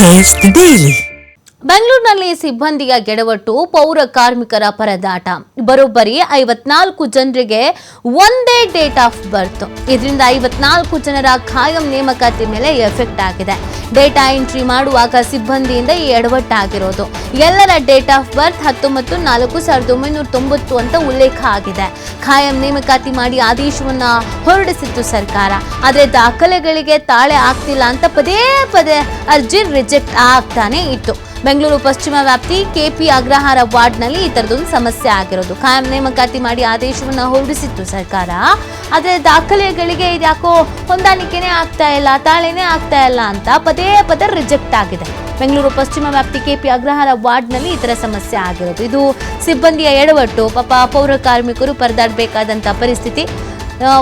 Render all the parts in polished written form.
Taste the Daily. ಬೆಂಗಳೂರಿನಲ್ಲಿ ಸಿಬ್ಬಂದಿಯ ಗೆಡವಟ್ಟು ಪೌರ ಕಾರ್ಮಿಕರ ಪರದಾಟ. ಬರೋಬ್ಬರಿ 54 ಜನರಿಗೆ ಒಂದೇ ಡೇಟ್ ಆಫ್ ಬರ್ತ್. ಇದರಿಂದ 54 ಜನರ ಖಾಯಂ ನೇಮಕಾತಿ ಮೇಲೆ ಎಫೆಕ್ಟ್ ಆಗಿದೆ. ಡೇಟಾ ಎಂಟ್ರಿ ಮಾಡುವಾಗ ಸಿಬ್ಬಂದಿಯಿಂದ ಈ ಎಡವಟ್ಟಾಗಿರೋದು. ಎಲ್ಲರ ಡೇಟ್ ಆಫ್ ಬರ್ತ್ 19/4/1990 ಅಂತ ಉಲ್ಲೇಖ ಆಗಿದೆ. ಖಾಯಂ ನೇಮಕಾತಿ ಮಾಡಿ ಆದೇಶವನ್ನ ಹೊರಡಿಸಿತ್ತು ಸರ್ಕಾರ. ಆದರೆ ದಾಖಲೆಗಳಿಗೆ ತಾಳೆ ಆಗ್ತಿಲ್ಲ ಅಂತ ಪದೇ ಪದೇ ಅರ್ಜಿ ರಿಜೆಕ್ಟ್ ಆಗ್ತಾನೆ ಇತ್ತು. ಬೆಂಗಳೂರು ಪಶ್ಚಿಮ ವ್ಯಾಪ್ತಿ ಕೆಪಿ ಅಗ್ರಹಾರ ವಾರ್ಡ್ನಲ್ಲಿ ಈ ಥರದೊಂದು ಸಮಸ್ಯೆ ಆಗಿರೋದು. ಖಾಯಂ ನೇಮಕಾತಿ ಮಾಡಿ ಆದೇಶವನ್ನು ಹೊರಡಿಸಿತ್ತು ಸರ್ಕಾರ. ಆದರೆ ದಾಖಲೆಗಳಿಗೆ ಇದ್ಯಾಕೋ ಹೊಂದಾಣಿಕೆನೇ ಆಗ್ತಾ ಇಲ್ಲ, ತಾಳೆನೇ ಆಗ್ತಾ ಇಲ್ಲ ಅಂತ ಪದೇ ಪದೇ ರಿಜೆಕ್ಟ್ ಆಗಿದೆ. ಬೆಂಗಳೂರು ಪಶ್ಚಿಮ ವ್ಯಾಪ್ತಿ ಕೆಪಿ ಅಗ್ರಹಾರ ವಾರ್ಡ್ನಲ್ಲಿ ಈ ಥರ ಸಮಸ್ಯೆ ಆಗಿರೋದು. ಇದು ಸಿಬ್ಬಂದಿಯ ಎಡವಟ್ಟು. ಪಾಪ ಪೌರ ಕಾರ್ಮಿಕರು ಪರದಾಡಬೇಕಾದಂಥ ಪರಿಸ್ಥಿತಿ.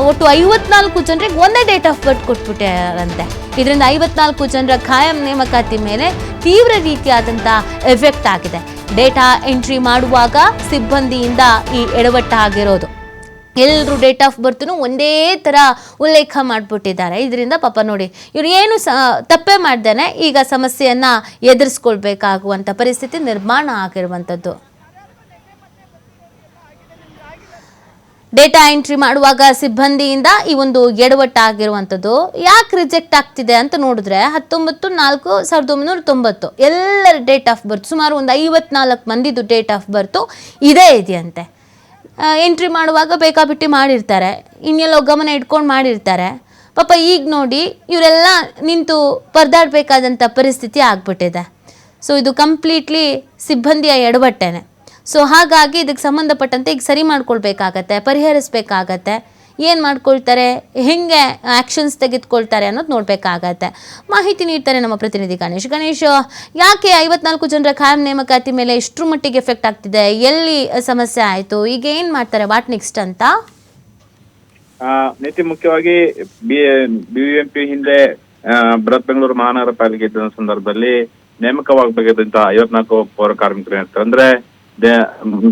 ಒಟ್ಟು 54 ಜನರಿಗೆ ಒಂದೇ ಡೇಟ್ ಆಫ್ ಬರ್ತ್ ಕೊಟ್ಬಿಟ್ಟಾರಂತೆ. ಇದರಿಂದ 54 ಜನರ ಖಾಯಂ ನೇಮಕಾತಿ ಮೇಲೆ ತೀವ್ರ ರೀತಿಯಾದಂಥ ಎಫೆಕ್ಟ್ ಆಗಿದೆ. ಡೇಟಾ ಎಂಟ್ರಿ ಮಾಡುವಾಗ ಸಿಬ್ಬಂದಿಯಿಂದ ಈ ಎಡವಟ್ಟಾಗಿರೋದು. ಎಲ್ಲರೂ ಡೇಟ್ ಆಫ್ ಬರ್ತೂ ಒಂದೇ ಥರ ಉಲ್ಲೇಖ ಮಾಡಿಬಿಟ್ಟಿದ್ದಾರೆ. ಇದರಿಂದ ಪಾಪ ನೋಡಿ, ಇವ್ರು ಏನು ತಪ್ಪೇ ಮಾಡ್ದೇನೆ ಈಗ ಸಮಸ್ಯೆಯನ್ನು ಎದುರಿಸ್ಕೊಳ್ಬೇಕಾಗುವಂಥ ಪರಿಸ್ಥಿತಿ ನಿರ್ಮಾಣ ಆಗಿರುವಂಥದ್ದು. ಡೇಟಾ ಎಂಟ್ರಿ ಮಾಡುವಾಗ ಸಿಬ್ಬಂದಿಯಿಂದ ಈ ಒಂದು ಎಡವಟ್ಟಾಗಿರುವಂಥದ್ದು. ಯಾಕೆ ರಿಜೆಕ್ಟ್ ಆಗ್ತಿದೆ ಅಂತ ನೋಡಿದ್ರೆ 19/4/1990 ಎಲ್ಲರ ಡೇಟ್ ಆಫ್ ಬರ್ತ್, ಸುಮಾರು ಒಂದು 54 ಮಂದಿದು ಡೇಟ್ ಆಫ್ ಬರ್ತು ಇದೇ ಇದೆಯಂತೆ. ಎಂಟ್ರಿ ಮಾಡುವಾಗ ಬೇಕಾಬಿಟ್ಟಿ ಮಾಡಿರ್ತಾರೆ, ಇನ್ನೆಲ್ಲೋ ಗಮನ ಇಟ್ಕೊಂಡು ಮಾಡಿರ್ತಾರೆ. ಪಾಪ ಈಗ ನೋಡಿ ಇವರೆಲ್ಲ ನಿಂತು ಪರದಾಡಬೇಕಾದಂಥ ಪರಿಸ್ಥಿತಿ ಆಗ್ಬಿಟ್ಟಿದೆ. ಸೊ ಇದು ಕಂಪ್ಲೀಟ್ಲಿ ಸಿಬ್ಬಂದಿಯ ಎಡವಟ್ಟೇನೆ. ಸೊ ಹಾಗಾಗಿ ಇದಕ್ಕೆ ಸಂಬಂಧಪಟ್ಟಂತೆ ಈಗ ಸರಿ ಮಾಡ್ಕೊಳ್ಬೇಕಾಗತ್ತೆ, ಪರಿಹರಿಸಬೇಕಾಗತ್ತೆ. ಏನು ಮಾಡ್ಕೊಳ್ತಾರೆ, ಹೆಂಗೆ ಆ್ಯಕ್ಷನ್ಸ್ ತೆಗೆದುಕೊಳ್ತಾರೆ ಅನ್ನೋದು ನೋಡಬೇಕಾಗತ್ತೆ. ಮಾಹಿತಿ ನೀಡ್ತಾರೆ ನಮ್ಮ ಪ್ರತಿನಿಧಿ ಗಣೇಶ್. ಯಾಕೆ 54 ಜನರ ಖಾಯಂ ನೇಮಕಾತಿ ಮೇಲೆ ಇಷ್ಟರ ಮಟ್ಟಿಗೆ ಎಫೆಕ್ಟ್ ಆಗ್ತಿದೆ, ಎಲ್ಲಿ ಸಮಸ್ಯೆ ಆಯಿತು, ಈಗ ಏನು ಮಾಡ್ತಾರೆ, ವಾಟ್ ನೆಕ್ಸ್ಟ್ ಅಂತ? ನೀತಿ ಮುಖ್ಯವಾಗಿ ಬಿಬಿಎಂಪಿ ಹಿಂದೆ ಬೃಹತ್ ಬೆಂಗಳೂರು ಮಹಾನಗರ ಪಾಲಿಕೆ ಇದ್ದ ಸಂದರ್ಭದಲ್ಲಿ ನೇಮಕವಾಗಬೇಕಾದಂತ 54 ಪೌರ ಕಾರ್ಮಿಕರು ಇರ್ತಾರೆ. ಅಂದ್ರೆ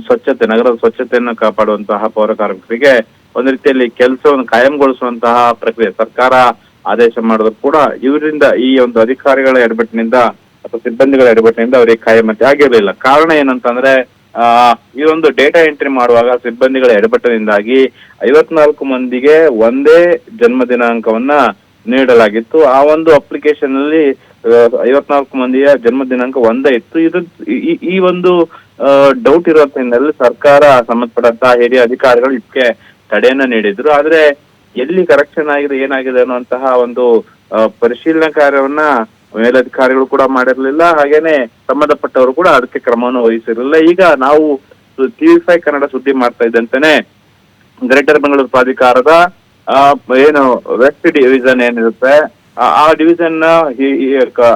ಸ್ವಚ್ಛತೆ, ನಗರದ ಸ್ವಚ್ಛತೆಯನ್ನು ಕಾಪಾಡುವಂತಹ ಪೌರ ಕಾರ್ಮಿಕರಿಗೆ ಒಂದು ರೀತಿಯಲ್ಲಿ ಕೆಲಸವನ್ನು ಕಾಯಂಗೊಳಿಸುವಂತಹ ಪ್ರಕ್ರಿಯೆ ಸರ್ಕಾರ ಆದೇಶ ಮಾಡಿದ್ರು ಕೂಡ ಇವರಿಂದ ಈ ಒಂದು ಅಧಿಕಾರಿಗಳ ಎಡವಟ್ಟಿನಿಂದ ಅಥವಾ ಸಿಬ್ಬಂದಿಗಳ ಎಡವಟ್ಟಿನಿಂದ ಅವರಿಗೆ ಕಾಯಮತಿ ಆಗಿರಲಿಲ್ಲ. ಕಾರಣ ಏನಂತಂದ್ರೆ ಈ ಒಂದು ಡೇಟಾ ಎಂಟ್ರಿ ಮಾಡುವಾಗ ಸಿಬ್ಬಂದಿಗಳ ಎಡವಟ್ಟಿನಿಂದಾಗಿ 54 ಮಂದಿಗೆ ಒಂದೇ ಜನ್ಮ ದಿನಾಂಕವನ್ನ ನೀಡಲಾಗಿತ್ತು. ಆ ಒಂದು ಅಪ್ಲಿಕೇಶನ್ ಅಲ್ಲಿ 54 ಮಂದಿಯ ಜನ್ಮ ದಿನಾಂಕ ಒಂದೇ ಇತ್ತು. ಇದು ಈ ಒಂದು ಡೌಟ್ ಇರೋ ಹಿನ್ನೆಲೆಯಲ್ಲಿ ಸರ್ಕಾರ ಸಂಬಂಧಪಟ್ಟಂತಹ ಹಿರಿಯ ಅಧಿಕಾರಿಗಳು ಇದಕ್ಕೆ ತಡೆಯನ್ನ ನೀಡಿದ್ರು. ಆದ್ರೆ ಎಲ್ಲಿ ಕರೆಕ್ಷನ್ ಆಗಿದೆ, ಏನಾಗಿದೆ ಅನ್ನುವಂತಹ ಒಂದು ಪರಿಶೀಲನಾ ಕಾರ್ಯವನ್ನ ಮೇಲಧಿಕಾರಿಗಳು ಕೂಡ ಮಾಡಿರ್ಲಿಲ್ಲ. ಹಾಗೇನೆ ಸಂಬಂಧಪಟ್ಟವರು ಕೂಡ ಅದಕ್ಕೆ ಕ್ರಮವನ್ನು ವಹಿಸಿರಲಿಲ್ಲ. ಈಗ ನಾವು TV5 ಕನ್ನಡ ಸುದ್ದಿ ಮಾಡ್ತಾ ಇದ್ದಂತಾನೆ ಗ್ರೇಟರ್ ಬೆಂಗಳೂರು ಪ್ರಾಧಿಕಾರದ ಏನು ವೆಸ್ಟ್ ಡಿವಿಷನ್ ಏನಿರುತ್ತೆ ಆ ಡಿವಿಷನ್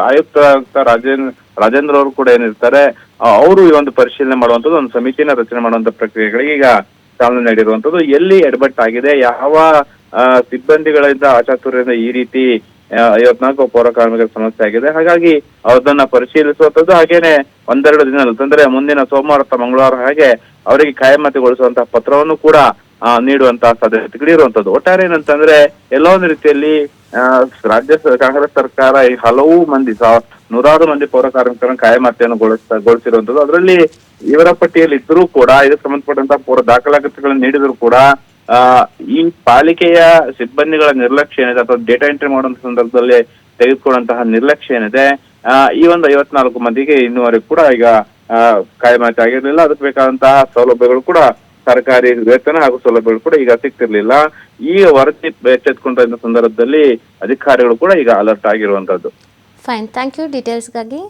ಆಯುಕ್ತ ರಾಜೇಂದ್ರ ಅವರು ಕೂಡ ಏನಿರ್ತಾರೆ ಅವರು ಈ ಒಂದು ಪರಿಶೀಲನೆ ಮಾಡುವಂಥದ್ದು, ಒಂದು ಸಮಿತಿನ ರಚನೆ ಮಾಡುವಂತ ಪ್ರಕ್ರಿಯೆಗಳಿಗೆ ಈಗ ಚಾಲನೆ ನೀಡಿರುವಂತದ್ದು. ಎಲ್ಲಿ ಎಡವಟ್ ಆಗಿದೆ, ಯಾವ ಸಿಬ್ಬಂದಿಗಳಿಂದ ಅಚಾತುರ್ಯದಿಂದ ಈ ರೀತಿ 54 ಪೌರ ಕಾರ್ಮಿಕರ ಸಮಸ್ಯೆ ಆಗಿದೆ, ಹಾಗಾಗಿ ಅದನ್ನ ಪರಿಶೀಲಿಸುವಂಥದ್ದು. ಹಾಗೇನೆ ಒಂದೆರಡು ದಿನ ಅಂತಂದ್ರೆ ಮುಂದಿನ ಸೋಮವಾರ ಅಥವಾ ಮಂಗಳವಾರ ಹಾಗೆ ಅವರಿಗೆ ಕಾಯಮತಿಗೊಳಿಸುವಂತಹ ಪತ್ರವನ್ನು ಕೂಡ ನೀಡುವಂತಹ ಸಾಧ್ಯತೆಗಳು ಇರುವಂತದ್ದು. ಒಟ್ಟಾರೆ ಏನಂತಂದ್ರೆ ಎಲ್ಲೋ ಒಂದು ರೀತಿಯಲ್ಲಿ ರಾಜ್ಯ ಕಾಂಗ್ರೆಸ್ ಸರ್ಕಾರ ಈ ಹಲವು ಮಂದಿ ನೂರಾರು ಮಂದಿ ಪೌರ ಕಾರ್ಮಿಕರನ್ನು ಕಾಯಮತಿಯನ್ನು ಗೊಳಿಸಿರುವಂತದ್ದು. ಅದರಲ್ಲಿ ಇವರ ಪಟ್ಟಿಯಲ್ಲಿ ಇದ್ರೂ ಕೂಡ ಇದಕ್ಕೆ ಸಂಬಂಧಪಟ್ಟಂತಹ ಪೌರ ದಾಖಲಾತಿಗಳನ್ನು ನೀಡಿದ್ರು ಕೂಡ ಈ ಪಾಲಿಕೆಯ ಸಿಬ್ಬಂದಿಗಳ ನಿರ್ಲಕ್ಷ್ಯ ಏನಿದೆ ಅಥವಾ ಡೇಟಾ ಎಂಟ್ರಿ ಮಾಡುವಂತ ಸಂದರ್ಭದಲ್ಲಿ ತೆಗೆದುಕೊಳ್ಳುವಂತಹ ನಿರ್ಲಕ್ಷ್ಯ ಏನಿದೆ, ಈ ಒಂದು 54 ಮಂದಿಗೆ ಇನ್ನುವರೆಗೂ ಕೂಡ ಈಗ ಕಾಯಮತಿ ಆಗಿರ್ಲಿಲ್ಲ. ಅದಕ್ಕೆ ಬೇಕಾದಂತಹ ಸೌಲಭ್ಯಗಳು ಕೂಡ ಸರ್ಕಾರಿ ವೇತನ ಹಾಗೂ ಸೌಲಭ್ಯಗಳು ಕೂಡ ಈಗ ಸಿಗ್ತಿರ್ಲಿಲ್ಲ. ಈಗ ವರದಿ ಎಚ್ಚೆತ್ಕೊಂಡ ಸಂದರ್ಭದಲ್ಲಿ ಅಧಿಕಾರಿಗಳು ಕೂಡ ಈಗ ಅಲರ್ಟ್ ಆಗಿರುವಂತದ್ದು. Fine, thank you ಡೀಟೇಲ್ಸ್ಗಾಗಿ.